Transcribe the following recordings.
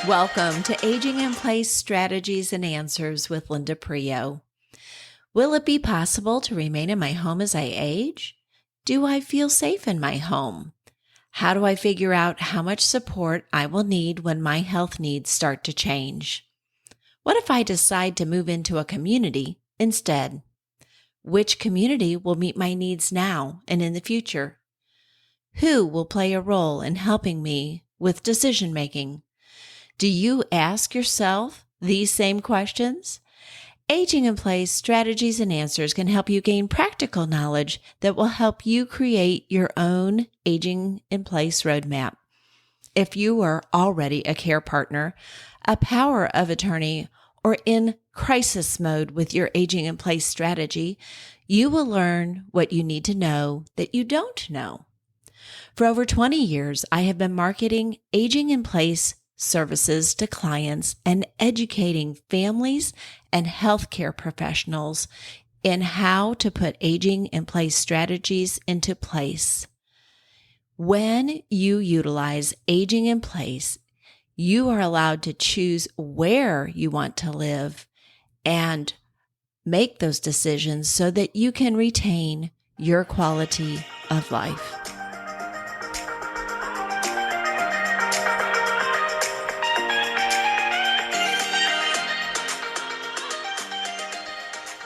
Welcome to Aging in Place Strategies and Answers with Linda Prio. Will it be possible to remain in my home as I age? Do I feel safe in my home? How do I figure out how much support I will need when my health needs start to change? What if I decide to move into a community instead? Which community will meet my needs now and in the future? Who will play a role in helping me with decision making? Do you ask yourself these same questions? Aging in Place Strategies and Answers can help you gain practical knowledge that will help you create your own Aging in Place roadmap. If you are already a care partner, a power of attorney, or in crisis mode with your Aging in Place strategy, you will learn what you need to know that you don't know. For over 20 years, I have been marketing Aging in Place services to clients and educating families and healthcare professionals in how to put aging in place strategies into place. When you utilize aging in place, you are allowed to choose where you want to live and make those decisions so that you can retain your quality of life.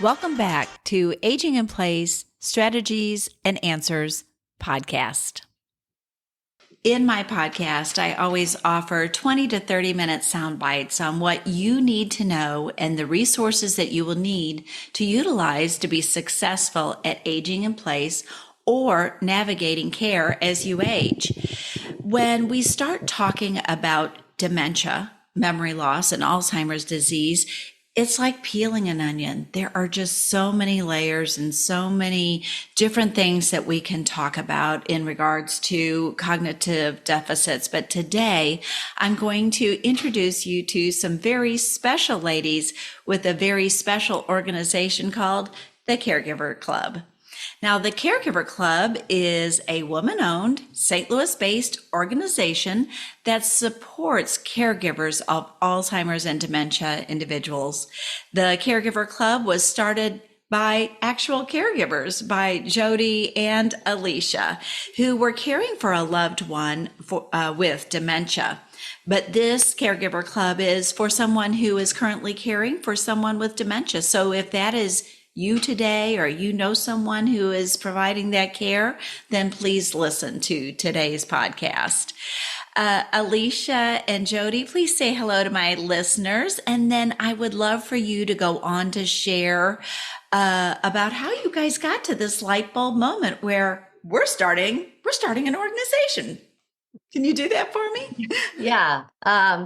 Welcome back to Aging in Place Strategies and Answers podcast. In my podcast, I always offer 20 to 30 minute sound bites on what you need to know and the resources that you will need to utilize to be successful at aging in place or navigating care as you age. When we start talking about dementia, memory loss, and Alzheimer's disease, it's like peeling an onion. There are just so many layers and so many different things that we can talk about in regards to cognitive deficits. But today, I'm going to introduce you to some very special ladies with a very special organization called the Caregiver Club. Now, the Caregiver Club is a woman-owned, St. Louis-based organization that supports caregivers of Alzheimer's and dementia individuals. The Caregiver Club was started by actual caregivers, by Jody and Alicia, who were caring for a loved one with dementia. But this Caregiver Club is for someone who is currently caring for someone with dementia. So if that is you today, or you know someone who is providing that care, then please listen to today's podcast. Alicia and Jody, please say hello to my listeners. And then I would love for you to go on to share about how you guys got to this light bulb moment where we're starting an organization. Can you do that for me? Yeah.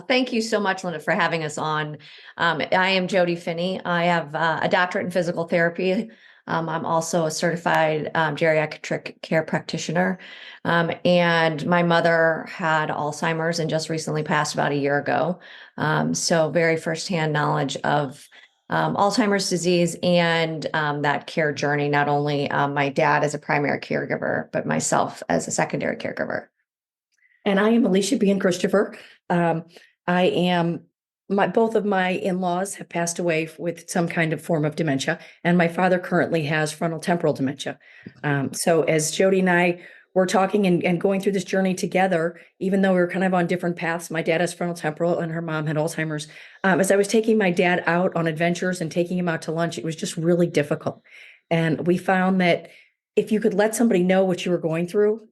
Thank you so much, Linda, for having us on. I am Jody Finney. I have a doctorate in physical therapy. I'm also a certified geriatric care practitioner. And my mother had Alzheimer's and just recently passed about a year ago. So very firsthand knowledge of Alzheimer's disease and that care journey, not only my dad as a primary caregiver, but myself as a secondary caregiver. And I am Alicia B. and Christopher. Both of my in-laws have passed away with some kind of form of dementia, and my father currently has frontal temporal dementia. So as Jody and I were talking and going through this journey together, even though we were kind of on different paths, my dad has frontal temporal and her mom had Alzheimer's. As I was taking my dad out on adventures and taking him out to lunch, it was just really difficult. And we found that if you could let somebody know what you were going through,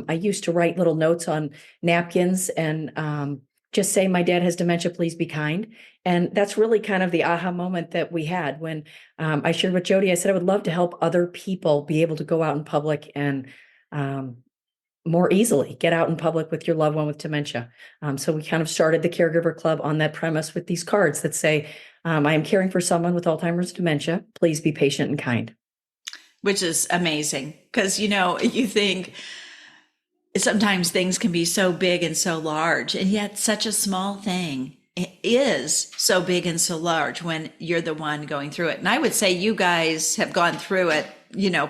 I used to write little notes on napkins and just say, my dad has dementia, please be kind. And that's really kind of the aha moment that we had when I shared with Jody. I said, I would love to help other people be able to go out in public and more easily get out in public with your loved one with dementia. So we kind of started the Caregiver Club on that premise with these cards that say, I am caring for someone with Alzheimer's dementia. Please be patient and kind. Which is amazing because, you think sometimes things can be so big and so large, and yet such a small thing is so big and so large when you're the one going through it. And I would say you guys have gone through it,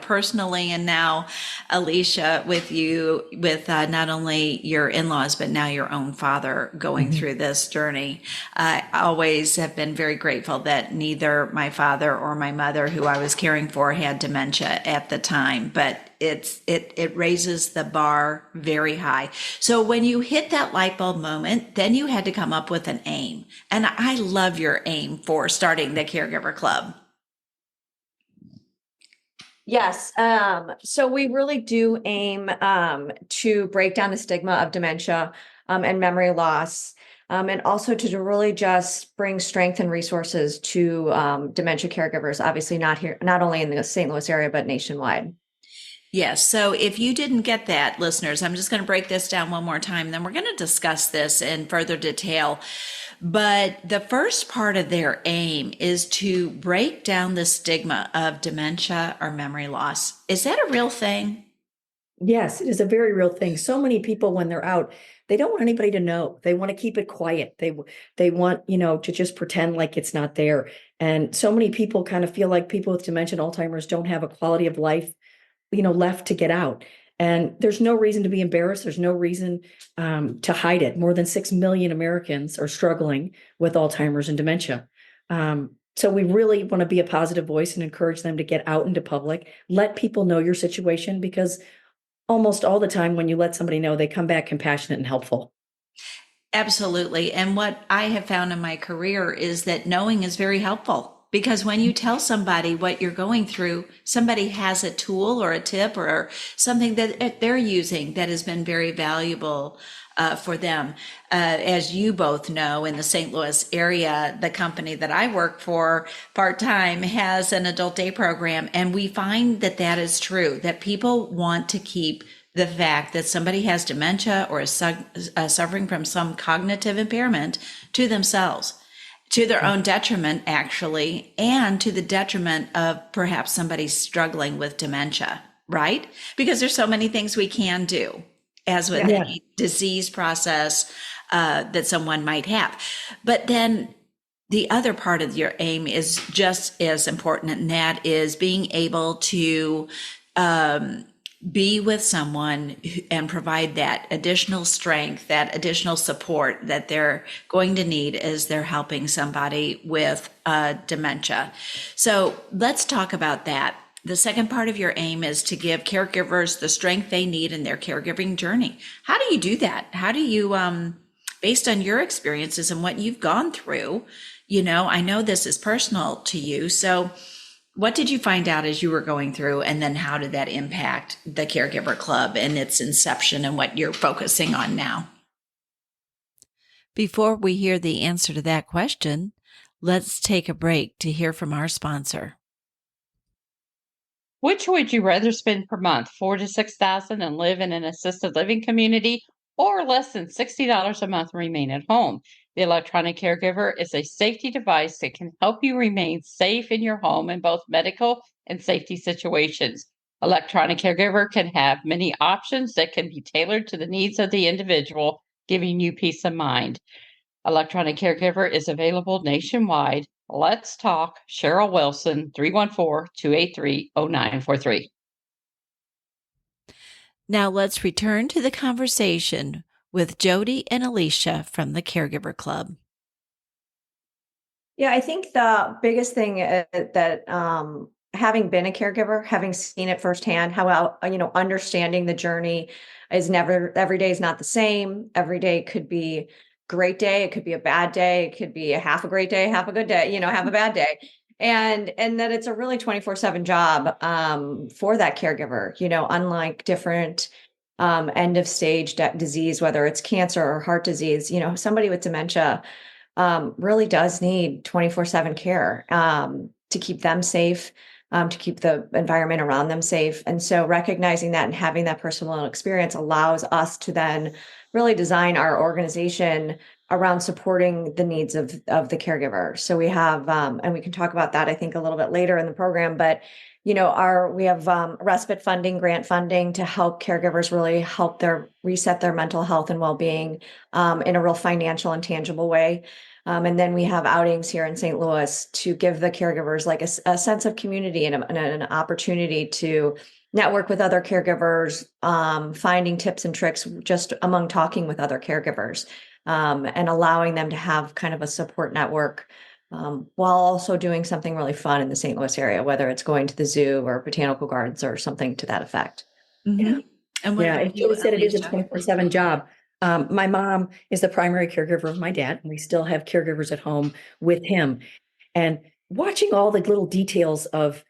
personally, and now Alicia with you, with not only your in-laws, but now your own father going through this journey. I always have been very grateful that neither my father or my mother, who I was caring for, had dementia at the time, but it raises the bar very high. So when you hit that light bulb moment, then you had to come up with an aim. And I love your aim for starting the Caregiver Club. Yes. So we really do aim to break down the stigma of dementia and memory loss, and also to really just bring strength and resources to dementia caregivers, obviously not only in the St. Louis area, but nationwide. Yes. So if you didn't get that, listeners, I'm just going to break this down one more time. Then we're going to discuss this in further detail. But the first part of their aim is to break down the stigma of dementia or memory loss. Is that a real thing? Yes, it is a very real thing. So many people, when they're out, they don't want anybody to know. They want to keep it quiet. They want, to just pretend like it's not there. And so many people kind of feel like people with dementia and Alzheimer's don't have a quality of life, left to get out. And there's no reason to be embarrassed. There's no reason to hide it. More than 6 million Americans are struggling with Alzheimer's and dementia. So we really want to be a positive voice and encourage them to get out into public, let people know your situation, because almost all the time when you let somebody know, they come back compassionate and helpful. Absolutely. And what I have found in my career is that knowing is very helpful. Because when you tell somebody what you're going through, somebody has a tool or a tip or something that they're using that has been very valuable for them. As you both know, in the St. Louis area, the company that I work for part-time has an adult day program. And we find that that is true, that people want to keep the fact that somebody has dementia or is suffering from some cognitive impairment to themselves, to their own detriment, actually, and to the detriment of perhaps somebody struggling with dementia, right? Because there's so many things we can do, as with any disease process that someone might have. But then the other part of your aim is just as important, and that is being able to be with someone and provide that additional strength, that additional support that they're going to need as they're helping somebody with dementia. So let's talk about that. The second part of your aim is to give caregivers the strength they need in their caregiving journey. How do you do that? How do you, based on your experiences and what you've gone through, I know this is personal to you. So what did you find out as you were going through, and then how did that impact the Caregiver Club and its inception and what you're focusing on now? Before we hear the answer to that question, let's take a break to hear from our sponsor. Which would you rather spend per month, 4 to 6,000 and live in an assisted living community, or less than $60 a month and remain at home? The electronic caregiver is a safety device that can help you remain safe in your home in both medical and safety situations. Electronic caregiver can have many options that can be tailored to the needs of the individual, giving you peace of mind. Electronic caregiver is available nationwide. Let's talk. Cheryl Wilson, 314-283-0943. Now let's return to the conversation with Jody and Alicia from the Caregiver Club. Yeah, I think the biggest thing that having been a caregiver, having seen it firsthand, how understanding the journey is never, every day is not the same. Every day could be a great day, it could be a bad day, it could be a half a great day, half a good day, half a bad day. And that it's a really 24/7 job for that caregiver, unlike different end of stage disease, whether it's cancer or heart disease, somebody with dementia really does need 24/7 care to keep them safe, to keep the environment around them safe. And so recognizing that and having that personal experience allows us to then really design our organization around supporting the needs of the caregiver. So we have, and we can talk about that, I think, a little bit later in the program, but we have respite funding, grant funding to help caregivers really help reset their mental health and well-being in a real financial and tangible way. And then we have outings here in St. Louis to give the caregivers like a sense of community and an opportunity to network with other caregivers, finding tips and tricks just among talking with other caregivers, and allowing them to have kind of a support network, while also doing something really fun in the St. Louis area, whether it's going to the zoo or botanical gardens or something to that effect. Mhm. And what Yeah, about as you, Jody said, it is a Alicia? 24/7 job. My mom is the primary caregiver of my dad, and we still have caregivers at home with him. And watching all the little details of,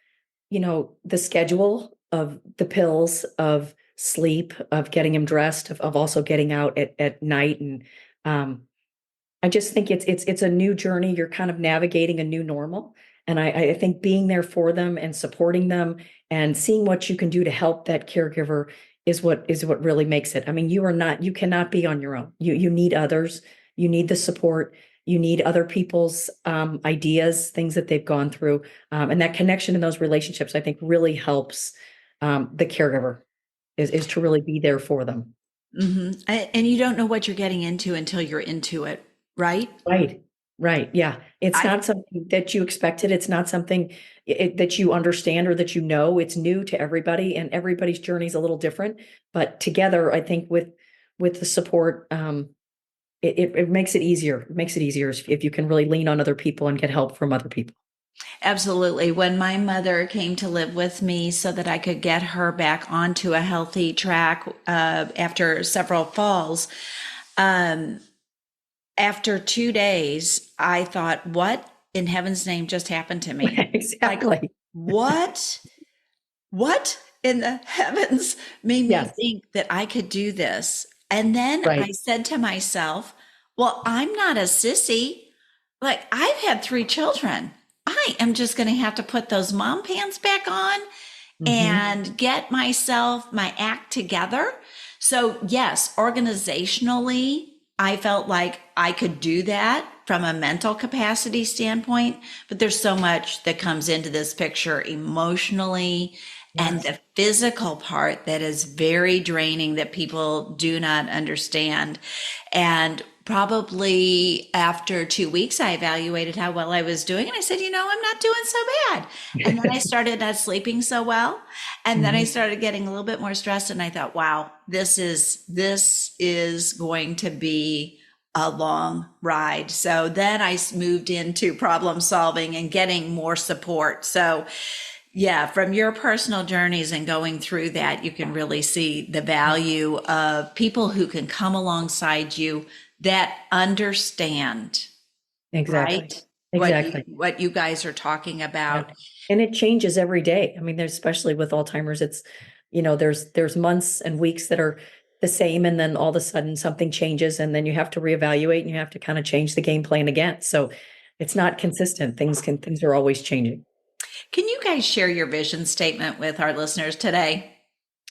the schedule of the pills, of sleep, of getting him dressed, of also getting out at night. And um, I just think it's a new journey. You're kind of navigating a new normal. And I think being there for them and supporting them and seeing what you can do to help that caregiver is what really makes it. I mean, you cannot be on your own. You need others, you need the support, you need other people's ideas, things that they've gone through. And that connection in those relationships, I think, really helps the caregiver is to really be there for them. And you don't know what you're getting into until you're into it, right? Right. Right. Yeah. It's I not something that you expected. It's not something that you understand or that you know. It's new to everybody, and everybody's journey is a little different. But together, I think with the support, it makes it easier. It makes it easier if you can really lean on other people and get help from other people. Absolutely. When my mother came to live with me so that I could get her back onto a healthy track after several falls, um, after 2 days, I thought, what in heaven's name just happened to me? Like, Exactly. what? What in the heavens made me Yes. think that I could do this? And then I Right. said to myself, well, I'm not a sissy. Like, I've had 3 children. I am just going to have to put those mom pants back on Hmm. and get my act together. So, yes, organizationally, I felt like I could do that from a mental capacity standpoint, but there's so much that comes into this picture emotionally and Yes. the physical part that is very draining that people do not understand. And probably after 2 weeks, I evaluated how well I was doing. And I said, I'm not doing so bad. And then I started not sleeping so well. And then I Mhm. started getting a little bit more stressed. And I thought, wow, this is going to be a long ride. So then I moved into problem solving and getting more support. So yeah, from your personal journeys and going through that, you can really see the value of people who can come alongside you that understand, Exactly. right? Exactly. What you guys are talking Yeah. about. And it changes every day. I mean, there's especially with Alzheimer's, it's, there's months and weeks that are the same, and then all of a sudden something changes, and then you have to reevaluate and you have to kind of change the game plan again. So it's not consistent. Things are always changing. Can you guys share your vision statement with our listeners today?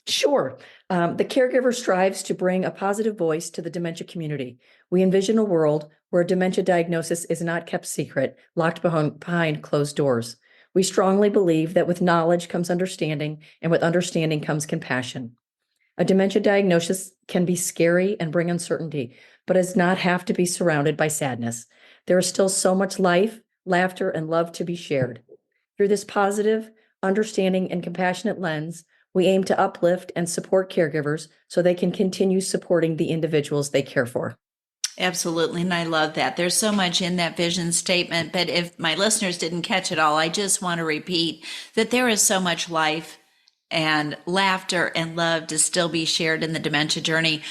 Sure. The caregiver strives to bring a positive voice to the dementia community. We envision a world where dementia diagnosis is not kept secret, locked behind closed doors. We strongly believe that with knowledge comes understanding, and with understanding comes compassion. A dementia diagnosis can be scary and bring uncertainty, but does not have to be surrounded by sadness. There is still so much life, laughter, and love to be shared. Through this positive, understanding, and compassionate lens, we aim to uplift and support caregivers so they can continue supporting the individuals they care for. Absolutely. And I love that. There's so much in that vision statement. But if my listeners didn't catch it all, I just want to repeat that there is so much life and laughter and love to still be shared in the dementia journey,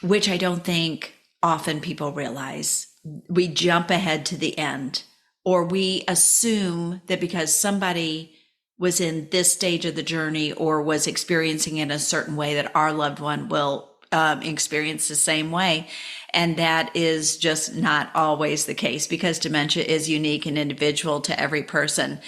which I don't think often people realize. We jump ahead to the end, or we assume that because somebody was in this stage of the journey or was experiencing it a certain way, that our loved one will experience the same way. And that is just not always the case because dementia is unique and individual to every person.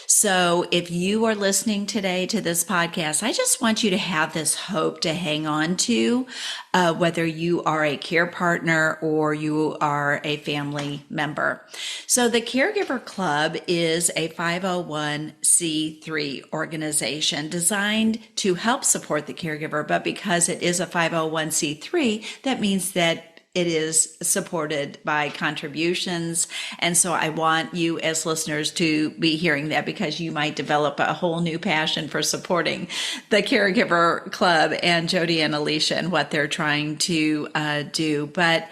So if you are listening today to this podcast, I just want you to have this hope to hang on to, whether you are a care partner or you are a family member. So the Caregiver Club is a 501c3 organization designed to help support the caregiver, but because it is a 501c3, that means that it is supported by contributions. And so I want you as listeners to be hearing that, because you might develop a whole new passion for supporting the Caregiver Club and Jody and Alicia and what they're trying to do. But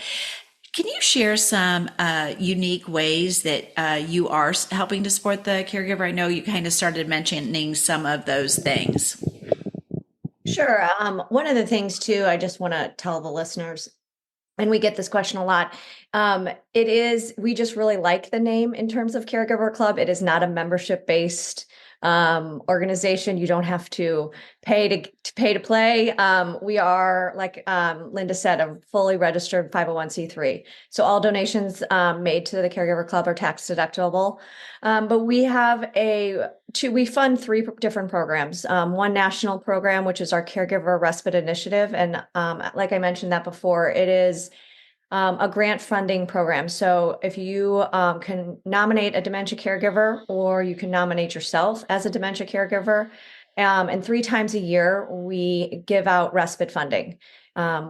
can you share some unique ways that you are helping to support the caregiver? I know you kind of started mentioning some of those things. Sure. One of the things too, I just want to tell the listeners, and we get this question a lot. We just really like the name in terms of Caregiver Club. It is not a membership based organization. You don't have to pay to play. We are, like Linda said, a fully registered 501c3. So all donations made to the Caregiver Club are tax deductible. But we have we fund three different programs. One national program, which is our Caregiver Respite Initiative. And like I mentioned that before, it is a grant funding program. So if you can nominate a dementia caregiver, or you can nominate yourself as a dementia caregiver, and 3 times a year, we give out respite funding,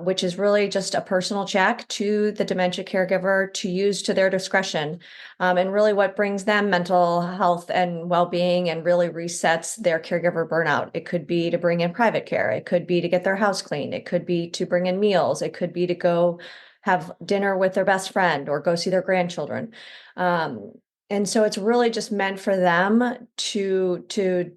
which is really just a personal check to the dementia caregiver to use to their discretion. And really what brings them mental health and well-being and really resets their caregiver burnout. It could be to bring in private care. It could be to get their house cleaned. It could be to bring in meals. It could be to go have dinner with their best friend or go see their grandchildren. And so it's really just meant for them to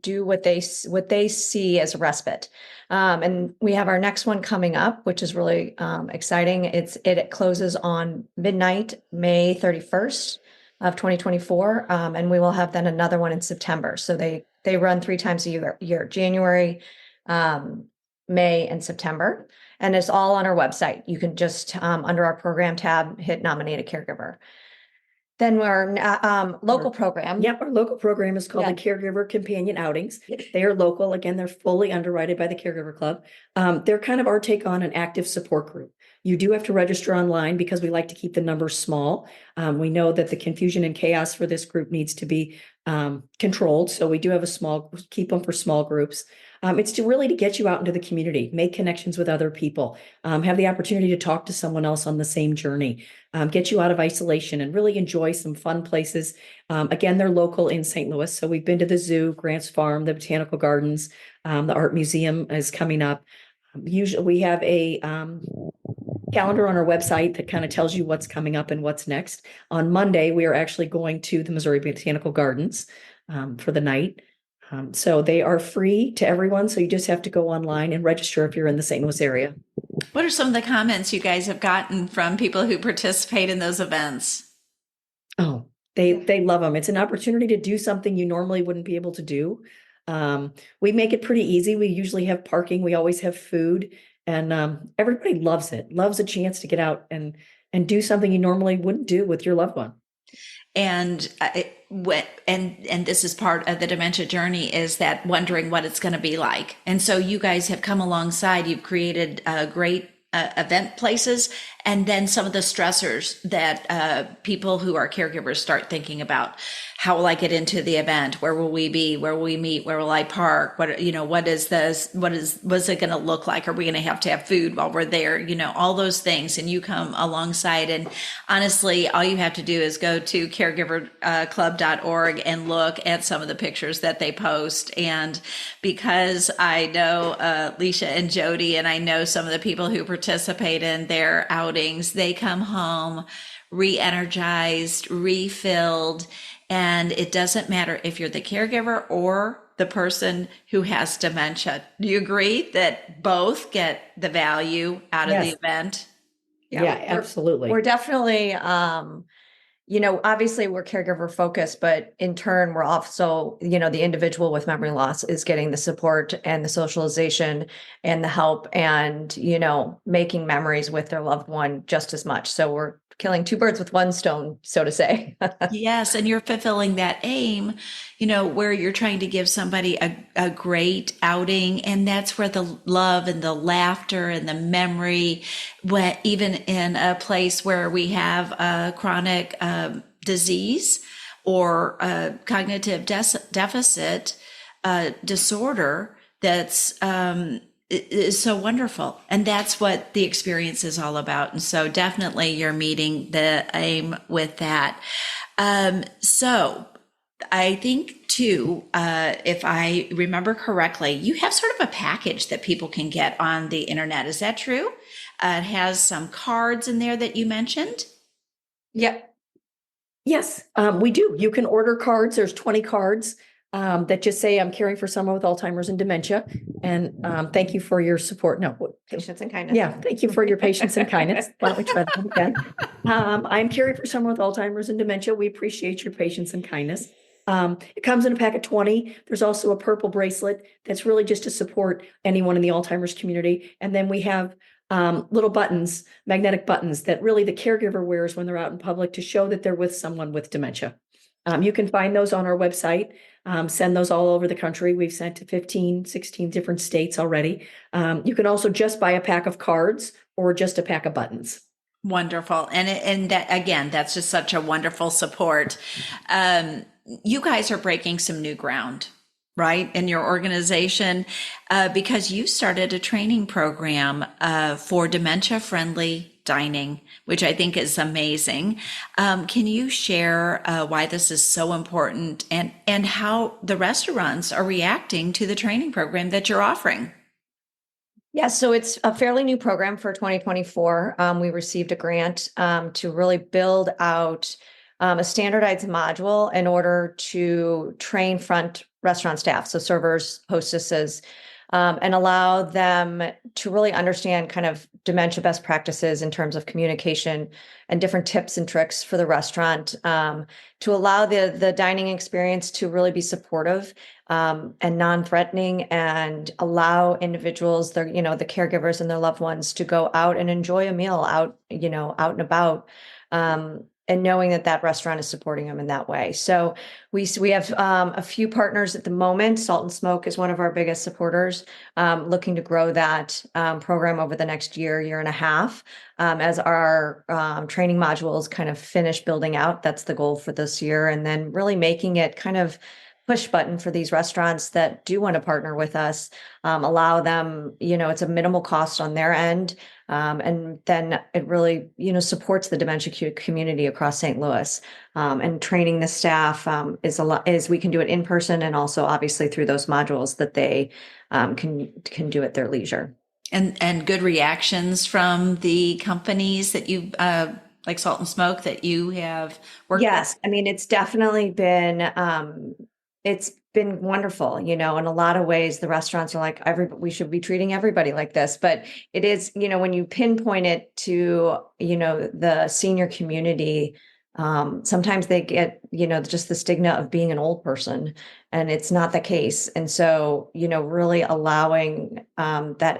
do what they see as respite. And we have our next one coming up, which is really exciting. It closes on midnight, May 31st of 2024. And we will have then another one in September. So they run 3 times a year, January, May, and September. And it's all on our website. You can just, under our program tab, hit nominate a caregiver. Then our local program. Yep, our local program is called the Caregiver Companion Outings. They are local. Again, they're fully underwritten by the Caregiver Club. They're kind of our take on an active support group. You do have to register online because we like to keep the numbers small. We know that the confusion and chaos for this group needs to be controlled. So we do have keep them for small groups. It's to get you out into the community, make connections with other people, have the opportunity to talk to someone else on the same journey, get you out of isolation and really enjoy some fun places. Again, they're local in St. Louis. So we've been to the zoo, Grants Farm, the Botanical Gardens, the Art Museum is coming up. Usually we have a calendar on our website that kind of tells you what's coming up and what's next. On Monday, we are actually going to the Missouri Botanical Gardens for the night. So they are free to everyone. So you just have to go online and register if you're in the St. Louis area. What are some of the comments you guys have gotten from people who participate in those events? Oh, they love them. It's an opportunity to do something you normally wouldn't be able to do. We make it pretty easy. We usually have parking. We always have food, and everybody loves it. Loves a chance to get out and do something you normally wouldn't do with your loved one. And and this is part of the dementia journey, is that wondering what it's going to be like. And so you guys have come alongside. You've created great event places, and then some of the stressors that people who are caregivers start thinking about. How will I get into the event? Where will we be? Where will we meet? Where will I park? What's it going to look like? Are we going to have food while we're there? All those things. And you come alongside, and honestly, all you have to do is go to caregiverclub.org and look at some of the pictures that they post. And because I know Alicia and Jody, and I know some of the people who participate in their outings, they come home re-energized, refilled. And it doesn't matter if you're the caregiver or the person who has dementia. Do you agree that both get the value out of the event? Yeah, absolutely. We're definitely, obviously we're caregiver focused, but in turn, we're also, the individual with memory loss is getting the support and the socialization and the help and, making memories with their loved one just as much. So we're killing 2 birds with 1 stone, so to say. Yes. And you're fulfilling that aim, where you're trying to give somebody a great outing. And that's where the love and the laughter and the memory, even in a place where we have a chronic disease or a cognitive deficit disorder that's is so wonderful. And that's what the experience is all about. And so definitely you're meeting the aim with that. So I think too, if I remember correctly, you have sort of a package that people can get on the internet. Is that true? It has some cards in there that you mentioned. Yep. Yes, we do. You can order cards. There's 20 cards that just say, I'm caring for someone with Alzheimer's and dementia. And thank you for your support. No, Patience and kindness. yeah, thank you for your patience and kindness. Why don't we try that again? I'm caring for someone with Alzheimer's and dementia. We appreciate your patience and kindness. It comes in a pack of 20. There's also a purple bracelet that's really just to support anyone in the Alzheimer's community. And then we have little buttons, magnetic buttons that really the caregiver wears when they're out in public to show that they're with someone with dementia. You can find those on our website, send those all over the country. We've sent to 15, 16 different states already. You can also just buy a pack of cards or just a pack of buttons. Wonderful. And that, again, that's just such a wonderful support. You guys are breaking some new ground, right, in your organization, because you started a training program for dementia friendly dining, which I think is amazing. Can you share why this is so important and how the restaurants are reacting to the training program that you're offering? Yeah, so it's a fairly new program for 2024. We received a grant to really build out a standardized module in order to train front restaurant staff, so servers, hostesses, and allow them to really understand kind of dementia best practices in terms of communication and different tips and tricks for the restaurant, to allow the dining experience to really be supportive and non-threatening, and allow individuals, the caregivers and their loved ones, to go out and enjoy a meal out and about. And knowing that restaurant is supporting them in that way. So we have a few partners at the moment. Salt and Smoke is one of our biggest supporters, looking to grow that program over the next year and a half, as our training modules kind of finish building out. That's the goal for this year. And then really making it kind of push button for these restaurants that do want to partner with us, allow them, it's a minimal cost on their end. And then it really, supports the dementia community across St. Louis. And training the staff is we can do it in person, and also obviously through those modules that they can do at their leisure. And good reactions from the companies that you like Salt and Smoke that you have worked Yes, I mean, it's definitely been it's been wonderful, in a lot of ways. The restaurants are like, we should be treating everybody like this, but it is, when you pinpoint it to, the senior community, sometimes they get, just the stigma of being an old person, and it's not the case. And so, really allowing that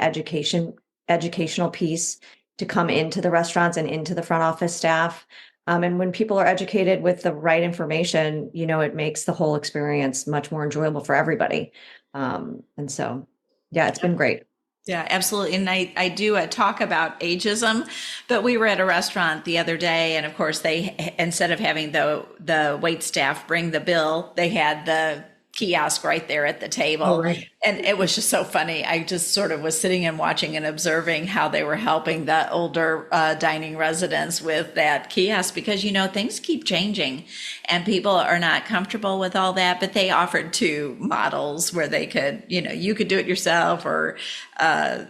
educational piece to come into the restaurants and into the front office staff. And when people are educated with the right information, it makes the whole experience much more enjoyable for everybody. And so, yeah, it's been great. Yeah, absolutely. And I do a talk about ageism, but we were at a restaurant the other day, and of course they, instead of having the wait staff bring the bill, they had the kiosk right there at the table. Oh, right. And it was just so funny. I just sort of was sitting and watching and observing how they were helping the older dining residents with that kiosk, because, things keep changing and people are not comfortable with all that. But they offered two models where they could, you could do it yourself, or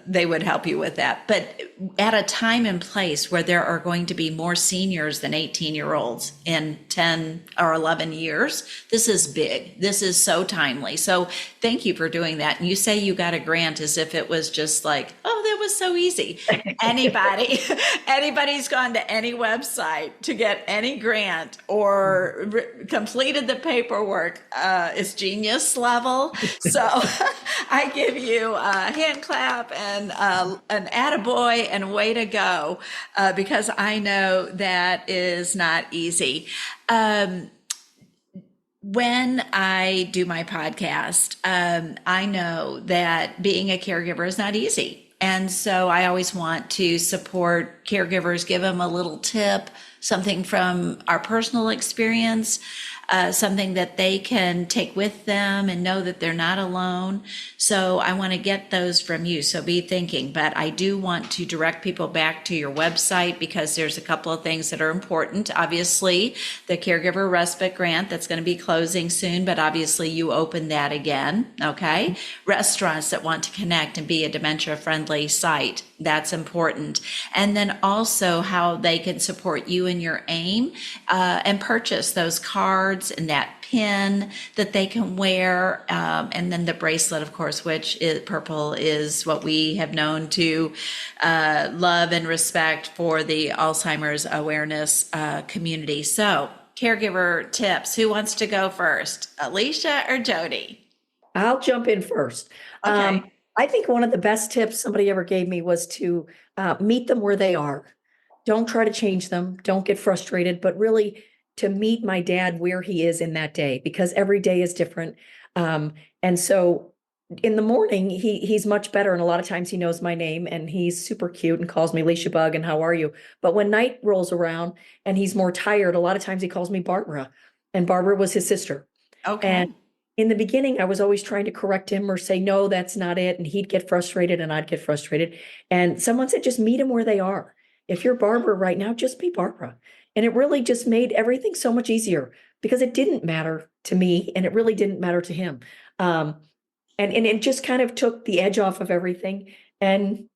they would help you with that. But at a time and place where there are going to be more seniors than 18-year-olds in 10 or 11 years, this is big. This is so timely. So thank you for doing that. And you say you got a grant as if it was just like, oh, that was so easy. Anybody's gone to any website to get any grant or completed the paperwork. It's genius level. So I give you a hand clap and an attaboy and way to go, because I know that is not easy. When I do my podcast, I know that being a caregiver is not easy. And so I always want to support caregivers, give them a little tip, something from our personal experience. something that they can take with them and know that they're not alone. So I want to get those from you. So be thinking, but I do want to direct people back to your website because there's a couple of things that are important. Obviously, the Caregiver Respite Grant that's going to be closing soon, but obviously you open that again. Okay. Restaurants that want to connect and be a dementia friendly site. That's important. And then also how they can support you in your aim and purchase those cards and that pin that they can wear. And then the bracelet, of course, which is purple, is what we have known to love and respect for the Alzheimer's awareness community. So caregiver tips. Who wants to go first? Alicia or Jody? I'll jump in first. Okay. I think one of the best tips somebody ever gave me was to meet them where they are. Don't try to change them. Don't get frustrated, but really to meet my dad where he is in that day, because every day is different. And so in the morning, he's much better. And a lot of times he knows my name and he's super cute and calls me Alicia Bug and how are you? But when night rolls around and he's more tired, a lot of times he calls me Barbara, and Barbara was his sister. Okay. And in the beginning, I was always trying to correct him or say, no, that's not it. And he'd get frustrated and I'd get frustrated. And someone said, just meet them where they are. If you're Barbara right now, just be Barbara. And it really just made everything so much easier because it didn't matter to me and it really didn't matter to him. And it just kind of took the edge off of everything and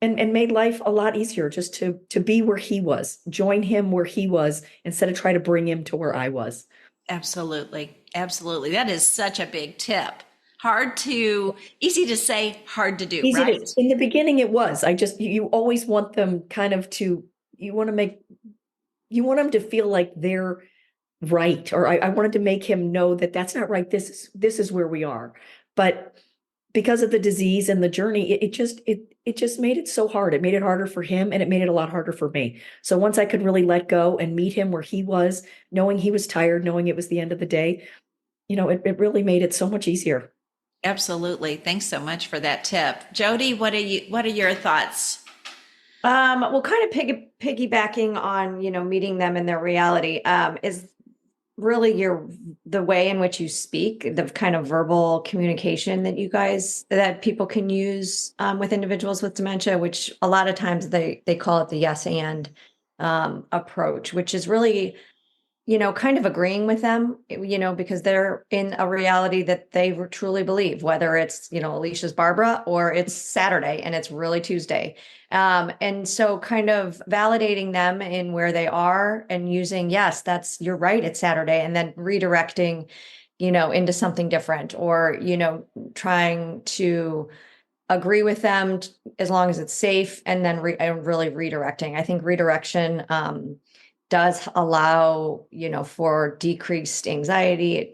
made life a lot easier just to be where he was, join him where he was instead of try to bring him to where I was. Absolutely. Absolutely. That is such a big tip. Easy to say, hard to do, Easy right? to, in the beginning it was. You always want them kind of you want them to feel like they're right. Or I wanted to make him know that that's not right. This is where we are. But because of the disease and the journey, it just made it so hard. It made it harder for him and it made it a lot harder for me. So once I could really let go and meet him where he was, knowing he was tired, knowing it was the end of the day, it really made it so much easier. Absolutely. Thanks so much for that tip. Jody, what are your thoughts? Well, kind of piggybacking on, meeting them in their reality, is really the way in which you speak, the kind of verbal communication that people can use with individuals with dementia, which a lot of times they call it the yes and approach, which is really kind of agreeing with them, because they're in a reality that they truly believe, whether it's, Alicia's Barbara or it's Saturday and it's really Tuesday. And so kind of validating them in where they are and using, yes, you're right, it's Saturday, and then redirecting, into something different, or, trying to agree with them as long as it's safe, and then really redirecting. I think redirection, does allow, for decreased anxiety,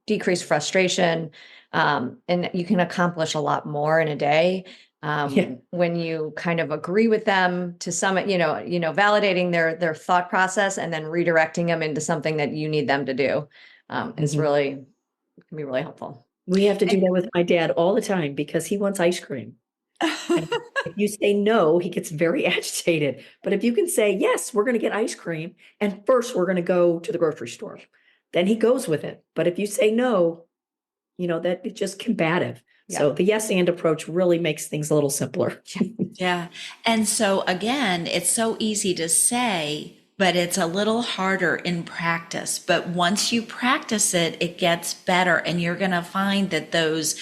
decreased frustration, and you can accomplish a lot more in a day when you kind of agree with them to some, validating their thought process and then redirecting them into something that you need them to do. Is really can be really helpful. We have to do that with my dad all the time because he wants ice cream. And if you say no, he gets very agitated. But if you can say, yes, we're going to get ice cream, and first we're going to go to the grocery store, then he goes with it. But if you say no, that it's just combative. Yeah. So the yes and approach really makes things a little simpler. Yeah. And so again, it's so easy to say, but it's a little harder in practice. But once you practice it, it gets better. And you're going to find that those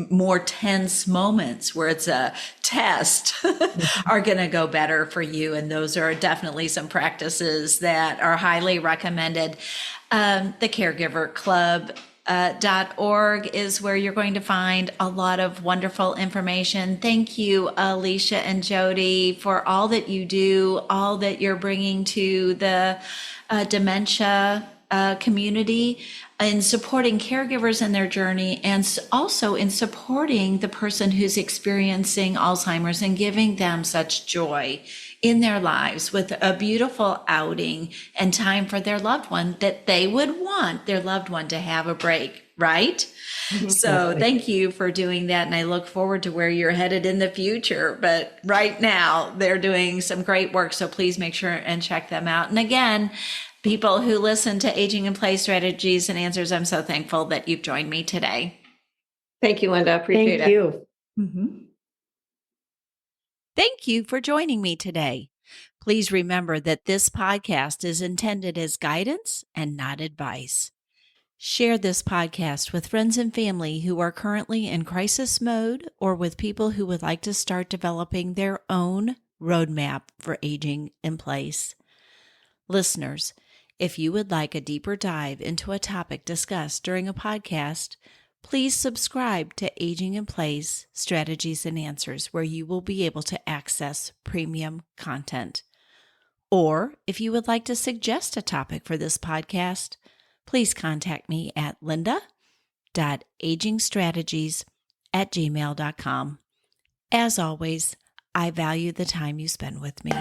more tense moments where it's a test are going to go better for you. And those are definitely some practices that are highly recommended. The Caregiver Club .org is where you're going to find a lot of wonderful information. Thank you, Alicia and Jody, for all that you do, all that you're bringing to the dementia community, in supporting caregivers in their journey, and also in supporting the person who's experiencing Alzheimer's and giving them such joy in their lives with a beautiful outing and time for their loved one, that they would want their loved one to have a break, right? So thank you for doing that. And I look forward to where you're headed in the future. But right now they're doing some great work. So please make sure and check them out. And again, People who listen to Aging in Place Strategies and Answers, I'm so thankful that you've joined me today. Thank you, Linda. Appreciate Thank it. you. Thank you for joining me today. Please remember that this podcast is intended as guidance and not advice. Share this podcast with friends and family who are currently in crisis mode or with people who would like to start developing their own roadmap for aging in place. Listeners, if you would like a deeper dive into a topic discussed during a podcast, please subscribe to Aging in Place Strategies and Answers, where you will be able to access premium content. Or if you would like to suggest a topic for this podcast, please contact me at linda.agingstrategies@gmail.com. As always, I value the time you spend with me.